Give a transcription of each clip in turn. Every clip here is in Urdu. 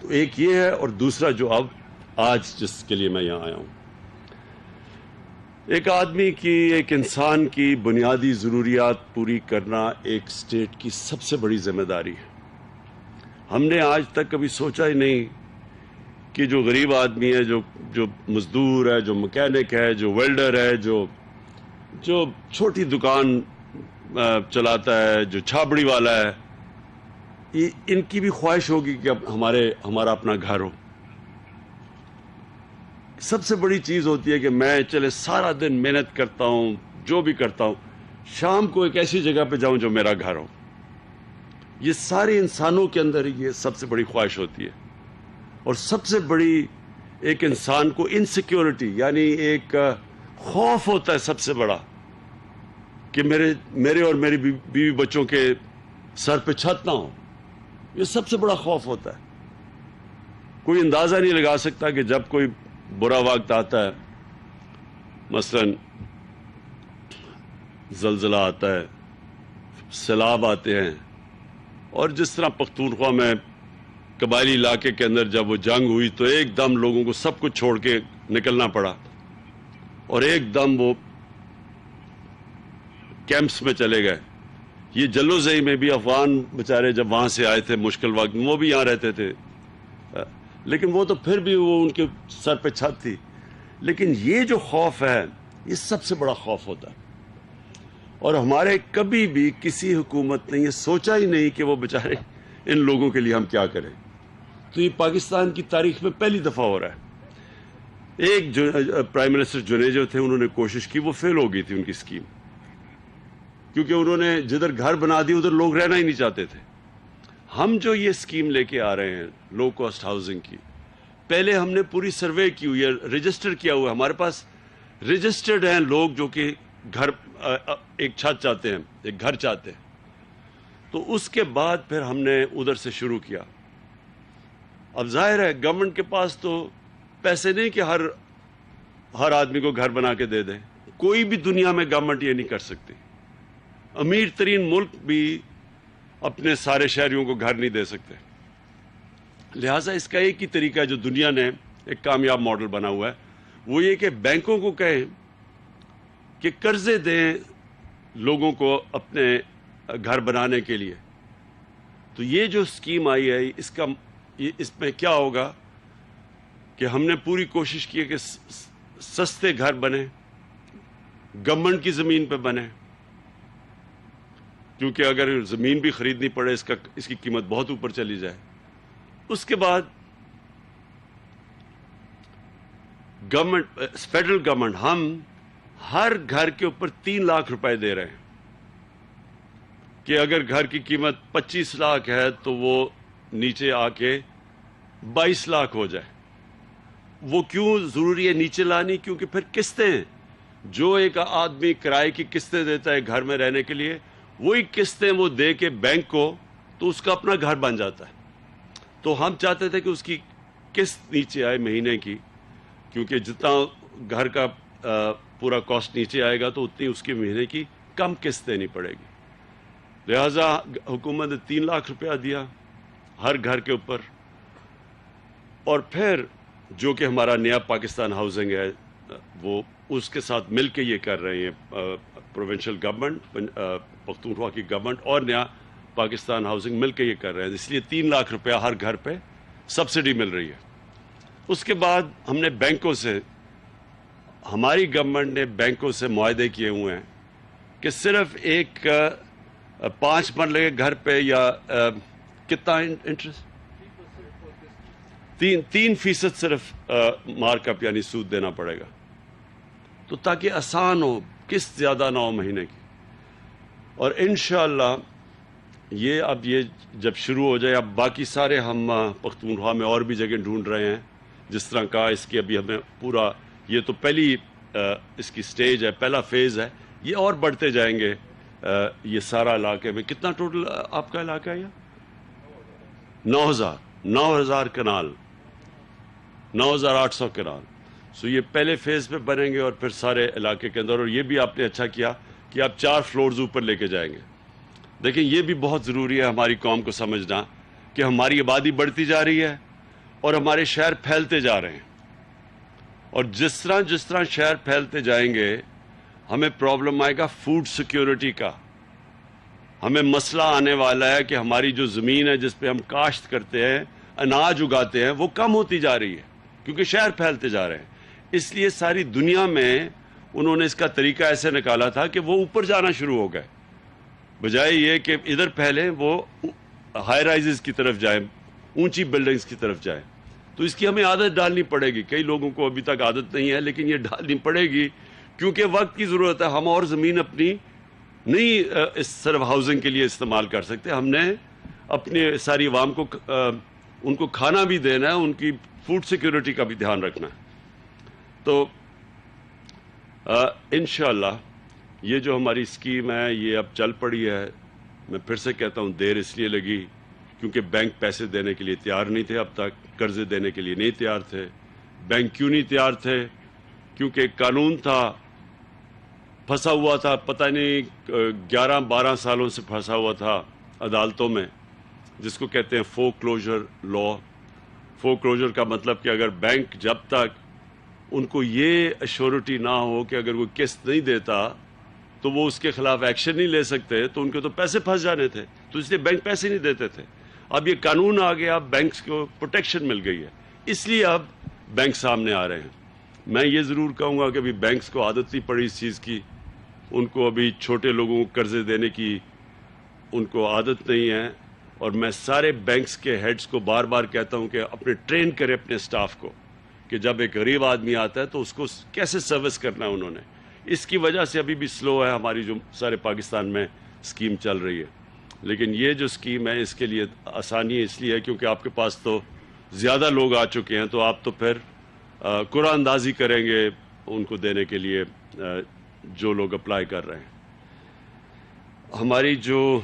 تو ایک یہ ہے، اور دوسرا جو اب آج جس کے لیے میں یہاں آیا ہوں، ایک آدمی کی، ایک انسان کی بنیادی ضروریات پوری کرنا ایک اسٹیٹ کی سب سے بڑی ذمہ داری ہے۔ ہم نے آج تک کبھی سوچا ہی نہیں کہ جو غریب آدمی ہے، جو مزدور ہے، جو مکینک ہے، جو ویلڈر ہے، جو چھوٹی دکان چلاتا ہے، جو چھابڑی والا ہے، ان کی بھی خواہش ہوگی کہ اب ہمارا اپنا گھر ہو۔ سب سے بڑی چیز ہوتی ہے کہ میں چلے سارا دن محنت کرتا ہوں، جو بھی کرتا ہوں، شام کو ایک ایسی جگہ پہ جاؤں جو میرا گھر ہو۔ یہ سارے انسانوں کے اندر یہ سب سے بڑی خواہش ہوتی ہے، اور سب سے بڑی ایک انسان کو انسیکیورٹی، یعنی ایک خوف ہوتا ہے سب سے بڑا کہ میرے اور میری بیوی بچوں کے سر پہ چھت نہ ہو۔ یہ سب سے بڑا خوف ہوتا ہے۔ کوئی اندازہ نہیں لگا سکتا کہ جب کوئی برا وقت آتا ہے، مثلا زلزلہ آتا ہے، سیلاب آتے ہیں، اور جس طرح پختونخوا میں قبائلی علاقے کے اندر جب وہ جنگ ہوئی تو ایک دم لوگوں کو سب کچھ چھوڑ کے نکلنا پڑا، اور ایک دم وہ کیمپس میں چلے گئے۔ یہ جلو زئی میں بھی افغان بیچارے جب وہاں سے آئے تھے مشکل وقت میں، وہ بھی یہاں رہتے تھے، لیکن وہ تو پھر بھی وہ ان کے سر پہ چھت تھی۔ لیکن یہ جو خوف ہے، یہ سب سے بڑا خوف ہوتا ہے، اور ہمارے کبھی بھی کسی حکومت نے یہ سوچا ہی نہیں کہ وہ بیچارے ان لوگوں کے لیے ہم کیا کریں۔ تو یہ پاکستان کی تاریخ میں پہلی دفعہ ہو رہا ہے۔ ایک جو پرائم منسٹر جنیجو تھے، انہوں نے کوشش کی، وہ فیل ہو گئی تھی ان کی اسکیم، کیونکہ انہوں نے جدھر گھر بنا دی ادھر لوگ رہنا ہی نہیں چاہتے تھے۔ ہم جو یہ اسکیم لے کے آ رہے ہیں لو کاسٹ ہاؤسنگ کی، پہلے ہم نے پوری سروے کی ہوئی ہے، رجسٹر کیا ہوا ہے، ہمارے پاس رجسٹرڈ ہیں لوگ جو کہ گھر، ایک چھت چاہتے ہیں، ایک گھر چاہتے ہیں۔ تو اس کے بعد پھر ہم نے ادھر سے شروع کیا۔ اب ظاہر ہے گورنمنٹ کے پاس تو پیسے نہیں کہ ہر آدمی کو گھر بنا کے دے دیں۔ کوئی بھی دنیا میں گورنمنٹ یہ نہیں کر سکتی۔ امیر ترین ملک بھی اپنے سارے شہریوں کو گھر نہیں دے سکتے۔ لہٰذا اس کا ایک ہی طریقہ ہے جو دنیا نے ایک کامیاب ماڈل بنا ہوا ہے، وہ یہ کہ بینکوں کو کہیں کہ قرضے دیں لوگوں کو اپنے گھر بنانے کے لیے۔ تو یہ جو اسکیم آئی ہے، اس میں کیا ہوگا کہ ہم نے پوری کوشش کی ہے کہ سستے گھر بنے، گورنمنٹ کی زمین پہ بنے، کیونکہ اگر زمین بھی خریدنی پڑے اس کی قیمت بہت اوپر چلی جائے۔ اس کے بعد فیڈرل گورنمنٹ، ہم ہر گھر کے اوپر 3 لاکھ روپے دے رہے ہیں کہ اگر گھر کی قیمت 25 لاکھ ہے تو وہ نیچے آ کے 22 لاکھ ہو جائے۔ وہ کیوں ضروری ہے نیچے لانی؟ کیونکہ پھر قسطیں، جو ایک آدمی کرائے کی قسطیں دیتا ہے گھر میں رہنے کے لیے، وہی قسطیں وہ دے کے بینک کو، تو اس کا اپنا گھر بن جاتا ہے۔ تو ہم چاہتے تھے کہ اس کی قسط نیچے آئے مہینے کی، کیونکہ جتنا گھر کا پورا کاسٹ نیچے آئے گا تو اتنی اس کی مہینے کی کم قسط دینی پڑے گی۔ لہٰذا حکومت نے 3 لاکھ روپیہ دیا ہر گھر کے اوپر، اور پھر جو کہ ہمارا نیا پاکستان ہاؤسنگ ہے، وہ اس کے ساتھ مل کے یہ کر رہے ہیں، پروونشل گورنمنٹ، پختونخوا کی گورنمنٹ اور نیا پاکستان ہاؤسنگ مل کے یہ کر رہے ہیں، اس لیے 3 لاکھ روپیہ ہر گھر پہ سبسڈی مل رہی ہے۔ اس کے بعد ہم نے بینکوں سے، ہماری گورنمنٹ نے بینکوں سے معاہدے کیے ہوئے ہیں کہ صرف ایک 5 مرلے کے گھر پہ یا کتنا انٹرسٹ، 3% صرف مارک اپ یعنی سود دینا پڑے گا، تو تاکہ آسان ہو، قسط زیادہ نہ ہو مہینے کی۔ اور انشاءاللہ یہ جب شروع ہو جائے، اب باقی سارے ہم پختونخوا میں اور بھی جگہ ڈھونڈ رہے ہیں، جس طرح کہا اس کی ابھی ہمیں پورا، یہ تو پہلی اس کی سٹیج ہے، پہلا فیز ہے، یہ اور بڑھتے جائیں گے۔ یہ سارا علاقے میں کتنا ٹوٹل آپ کا علاقہ ہے؟ 9,000 کنال، 9,800 کنال۔ سو یہ پہلے فیز پہ بنیں گے، اور پھر سارے علاقے کے اندر۔ اور یہ بھی آپ نے اچھا کیا کہ آپ 4 فلورز اوپر لے کے جائیں گے۔ دیکھیں یہ بھی بہت ضروری ہے ہماری قوم کو سمجھنا کہ ہماری آبادی بڑھتی جا رہی ہے، اور ہمارے شہر پھیلتے جا رہے ہیں، اور جس طرح شہر پھیلتے جائیں گے ہمیں پرابلم آئے گا فوڈ سیکیورٹی کا. ہمیں مسئلہ آنے والا ہے کہ ہماری جو زمین ہے جس پہ ہم کاشت کرتے ہیں، اناج اگاتے ہیں، وہ کم ہوتی جا رہی ہے کیونکہ شہر پھیلتے جا رہے ہیں. اس لیے ساری دنیا میں انہوں نے اس کا طریقہ ایسے نکالا تھا کہ وہ اوپر جانا شروع ہو گئے، بجائے یہ کہ ادھر پھیلیں وہ ہائی رائزز کی طرف جائیں، اونچی بلڈنگز کی طرف جائیں. تو اس کی ہمیں عادت ڈالنی پڑے گی. کئی لوگوں کو ابھی تک عادت نہیں ہے لیکن یہ ڈالنی پڑے گی کیونکہ وقت کی ضرورت ہے. ہم اور زمین اپنی نہیں اس صرف ہاؤسنگ کے لیے استعمال کر سکتے. ہم نے اپنے ساری عوام کو ان کو کھانا بھی دینا ہے، ان کی فوڈ سیکیورٹی کا بھی دھیان رکھنا ہے. تو انشاءاللہ یہ جو ہماری اسکیم ہے یہ اب چل پڑی ہے. میں پھر سے کہتا ہوں دیر اس لیے لگی کیونکہ بینک پیسے دینے کے لیے تیار نہیں تھے، اب تک قرضے دینے کے لیے نہیں تیار تھے. بینک کیوں نہیں تیار تھے؟ کیونکہ ایک قانون تھا پھنسا ہوا تھا، پتہ نہیں 11-12 سالوں سے پھنسا ہوا تھا عدالتوں میں، جس کو کہتے ہیں فور کلوجر لا. فور کلوجر کا مطلب کہ اگر بینک جب تک ان کو یہ ایشورٹی نہ ہو کہ اگر وہ قسط نہیں دیتا تو وہ اس کے خلاف ایکشن نہیں لے سکتے، تو ان کے تو پیسے پھنس جانے تھے. تو اس لیے بینک پیسے نہیں دیتے تھے. اب یہ قانون آ گیا، اب بینکس کو پروٹیکشن مل گئی ہے، اس لیے اب بینک سامنے آ رہے ہیں. میں یہ ضرور کہوں گا کہ ابھی بینکس کو عادت نہیں پڑی اس چیز کی، ان کو ابھی چھوٹے لوگوں کو قرضے دینے کی ان کو عادت نہیں ہے. اور میں سارے بینکس کے ہیڈز کو بار بار کہتا ہوں کہ اپنے ٹرین کرے اپنے سٹاف کو کہ جب ایک غریب آدمی آتا ہے تو اس کو کیسے سروس کرنا ہے انہوں نے. اس کی وجہ سے ابھی بھی سلو ہے ہماری جو سارے پاکستان میں اسکیم چل رہی ہے. لیکن یہ جو اسکیم ہے اس کے لیے آسانی اس لیے ہے کیونکہ آپ کے پاس تو زیادہ لوگ آ چکے ہیں، تو آپ تو پھر قرعہ اندازی کریں گے ان کو دینے کے لیے جو لوگ اپلائی کر رہے ہیں. ہماری جو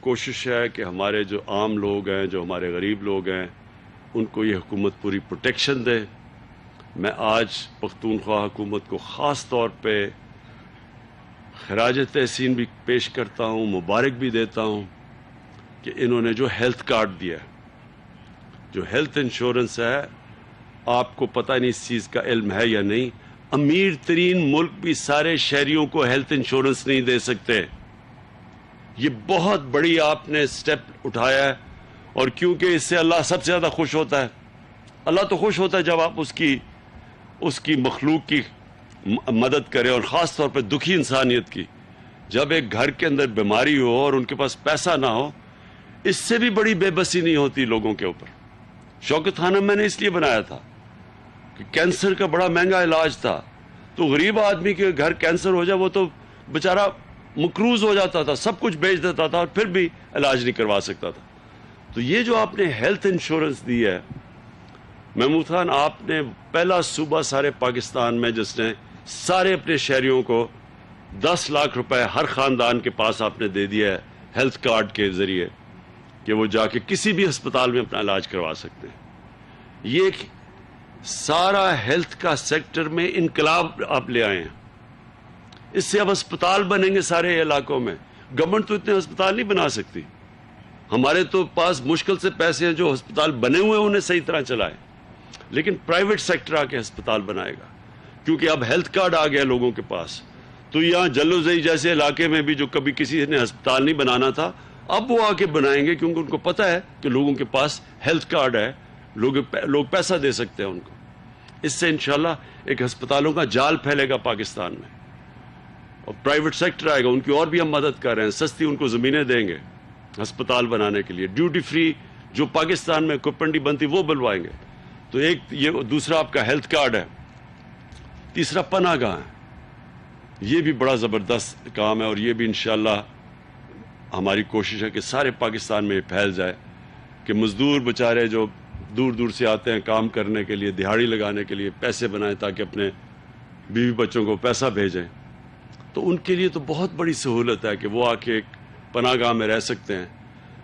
کوشش ہے کہ ہمارے جو عام لوگ ہیں، جو ہمارے غریب لوگ ہیں، ان کو یہ حکومت پوری پروٹیکشن دے. میں آج پختونخوا حکومت کو خاص طور پہ خراج تحسین بھی پیش کرتا ہوں، مبارک بھی دیتا ہوں کہ انہوں نے جو ہیلتھ کارڈ دیا ہے، جو ہیلتھ انشورنس ہے، آپ کو پتہ نہیں اس چیز کا علم ہے یا نہیں، امیر ترین ملک بھی سارے شہریوں کو ہیلتھ انشورنس نہیں دے سکتے. یہ بہت بڑی آپ نے سٹیپ اٹھایا ہے، اور کیونکہ اس سے اللہ سب سے زیادہ خوش ہوتا ہے. اللہ تو خوش ہوتا ہے جب آپ اس کی مخلوق کی مدد کریں، اور خاص طور پہ دکھی انسانیت کی. جب ایک گھر کے اندر بیماری ہو اور ان کے پاس پیسہ نہ ہو، اس سے بھی بڑی بے بسی نہیں ہوتی لوگوں کے اوپر. شوکت خانم میں نے اس لیے بنایا تھا کہ کینسر کا بڑا مہنگا علاج تھا، تو غریب آدمی کے گھر کینسر ہو جائے وہ تو بیچارہ مقروض ہو جاتا تھا، سب کچھ بیچ دیتا تھا اور پھر بھی علاج نہیں کروا سکتا تھا. تو یہ جو آپ نے ہیلتھ انشورنس دی ہے محمود خان، آپ نے پہلا صوبہ سارے پاکستان میں جس نے سارے اپنے شہریوں کو 10 لاکھ روپے ہر خاندان کے پاس آپ نے دے دیا ہے ہیلتھ کارڈ کے ذریعے کہ وہ جا کے کسی بھی ہسپتال میں اپنا علاج کروا سکتے ہیں. یہ سارا ہیلتھ کا سیکٹر میں انقلاب آپ لے آئے ہیں. اس سے اب ہسپتال بنیں گے سارے علاقوں میں. گورنمنٹ تو اتنے ہسپتال نہیں بنا سکتی. ہمارے تو پاس مشکل سے پیسے ہیں جو ہسپتال بنے ہوئے ہیں انہیں صحیح طرح چلائیں، لیکن پرائیویٹ سیکٹر آ کے ہسپتال بنائے گا کیونکہ اب ہیلتھ کارڈ آ گیا لوگوں کے پاس. تو یہاں جلو زئی جیسے علاقے میں بھی جو کبھی کسی نے ہسپتال نہیں بنانا تھا، اب وہ آ کے بنائیں گے کیونکہ ان کو پتہ ہے کہ لوگوں کے پاس ہیلتھ کارڈ ہے، لوگ پیسہ دے سکتے ہیں ان کو. اس سے انشاءاللہ ایک ہسپتالوں کا جال پھیلے گا پاکستان میں، اور پرائیویٹ سیکٹر آئے گا. ان کی اور بھی ہم مدد کر رہے ہیں، سستی ان کو زمینیں دیں گے ہسپتال بنانے کے لیے. ڈیوٹی فری جو پاکستان میں کوپنڈی بنتی وہ بلوائیں گے. تو ایک یہ دوسرا آپ کا ہیلتھ کارڈ ہے. تیسرا پناہ گاہ ہے. یہ بھی بڑا زبردست کام ہے، اور یہ بھی انشاءاللہ ہماری کوشش ہے کہ سارے پاکستان میں یہ پھیل جائے کہ مزدور بیچارے جو دور دور سے آتے ہیں کام کرنے کے لیے، دہاڑی لگانے کے لیے، پیسے بنائیں تاکہ اپنے بیوی بچوں کو پیسہ بھیجیں. تو ان کے لیے تو بہت بڑی سہولت ہے کہ وہ آ کے ایک پناہ گاہ میں رہ سکتے ہیں،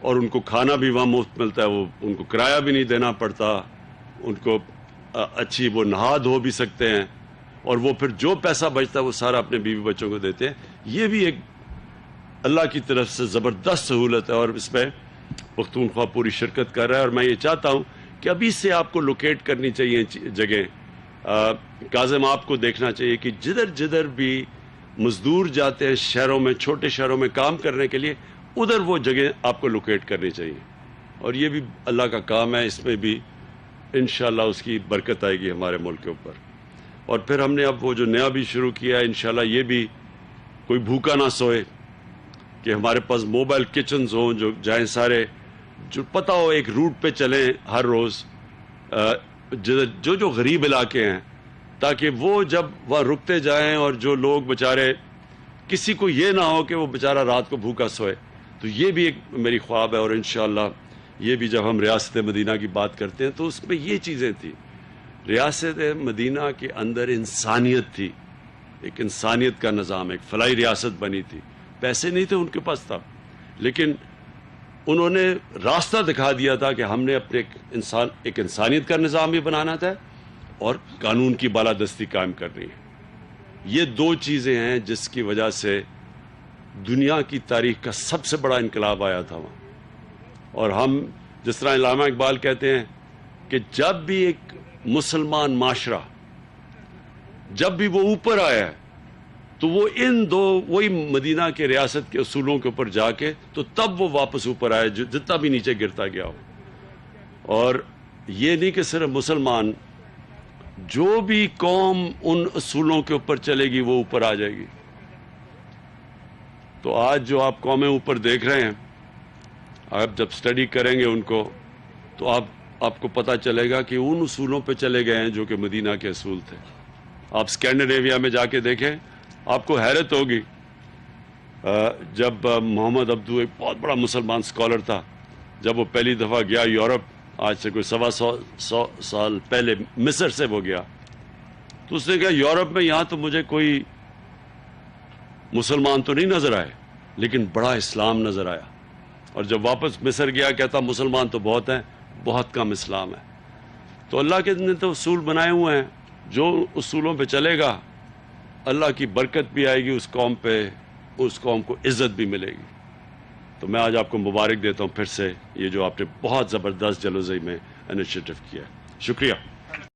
اور ان کو کھانا بھی وہاں مفت ملتا ہے، وہ ان کو کرایہ بھی نہیں دینا پڑتا، ان کو اچھی وہ نہا دھو بھی سکتے ہیں، اور وہ پھر جو پیسہ بچتا ہے وہ سارا اپنے بیوی بچوں کو دیتے ہیں. یہ بھی ایک اللہ کی طرف سے زبردست سہولت ہے، اور اس میں پختونخوا پوری شرکت کر رہا ہے. اور میں یہ چاہتا ہوں کہ کہ ابھی سے آپ کو لوکیٹ کرنی چاہیے جگہ. کاظم آپ کو دیکھنا چاہیے کہ جدھر جدھر بھی مزدور جاتے ہیں شہروں میں، چھوٹے شہروں میں کام کرنے کے لیے، ادھر وہ جگہ آپ کو لوکیٹ کرنی چاہیے. اور یہ بھی اللہ کا کام ہے، اس میں بھی انشاءاللہ اس کی برکت آئے گی ہمارے ملک کے اوپر. اور پھر ہم نے اب وہ جو نیا بھی شروع کیا ہے، انشاءاللہ یہ بھی کوئی بھوکا نہ سوئے، کہ ہمارے پاس موبائل کچنز ہوں جو جائیں سارے، جو پتہ ہو ایک روٹ پہ چلیں ہر روز، جو غریب علاقے ہیں، تاکہ وہ جب وہاں رکتے جائیں اور جو لوگ بیچارے، کسی کو یہ نہ ہو کہ وہ بیچارہ رات کو بھوکا سوئے. تو یہ بھی ایک میری خواب ہے. اور انشاءاللہ یہ بھی جب ہم ریاست مدینہ کی بات کرتے ہیں تو اس میں یہ چیزیں تھیں. ریاست مدینہ کے اندر انسانیت تھی، ایک انسانیت کا نظام، ایک فلاحی ریاست بنی تھی. پیسے نہیں تھے ان کے پاس تب، لیکن انہوں نے راستہ دکھا دیا تھا کہ ہم نے اپنے ایک انسانیت کا نظام بھی بنانا تھا اور قانون کی بالادستی قائم کرنی ہے. یہ دو چیزیں ہیں جس کی وجہ سے دنیا کی تاریخ کا سب سے بڑا انقلاب آیا تھا وہاں. اور ہم جس طرح علامہ اقبال کہتے ہیں کہ جب بھی ایک مسلمان معاشرہ جب بھی وہ اوپر آیا ہے تو وہ وہی مدینہ کے ریاست کے اصولوں کے اوپر جا کے تو تب وہ واپس اوپر آئے جتنا بھی نیچے گرتا گیا ہو. اور یہ نہیں کہ صرف مسلمان، جو بھی قوم ان اصولوں کے اوپر چلے گی وہ اوپر آ جائے گی. تو آج جو آپ قومیں اوپر دیکھ رہے ہیں، آپ جب سٹڈی کریں گے ان کو تو آپ کو پتہ چلے گا کہ ان اصولوں پہ چلے گئے ہیں جو کہ مدینہ کے اصول تھے. آپ اسکینڈینیویا میں جا کے دیکھیں، آپ کو حیرت ہوگی. جب محمد عبدو ایک بہت بڑا مسلمان اسکالر تھا، جب وہ پہلی دفعہ گیا یورپ، آج سے کوئی 125 سال پہلے مصر سے وہ گیا، تو اس نے کہا یورپ میں یہاں تو مجھے کوئی مسلمان تو نہیں نظر آئے، لیکن بڑا اسلام نظر آیا. اور جب واپس مصر گیا کہتا مسلمان تو بہت ہیں، بہت کم اسلام ہے. تو اللہ کے نے تو اصول بنائے ہوئے ہیں، جو اصولوں پہ چلے گا اللہ کی برکت بھی آئے گی اس قوم پہ، اس قوم کو عزت بھی ملے گی. تو میں آج آپ کو مبارک دیتا ہوں پھر سے، یہ جو آپ نے بہت زبردست جلوزئی میں انیشیٹو کیا ہے. شکریہ.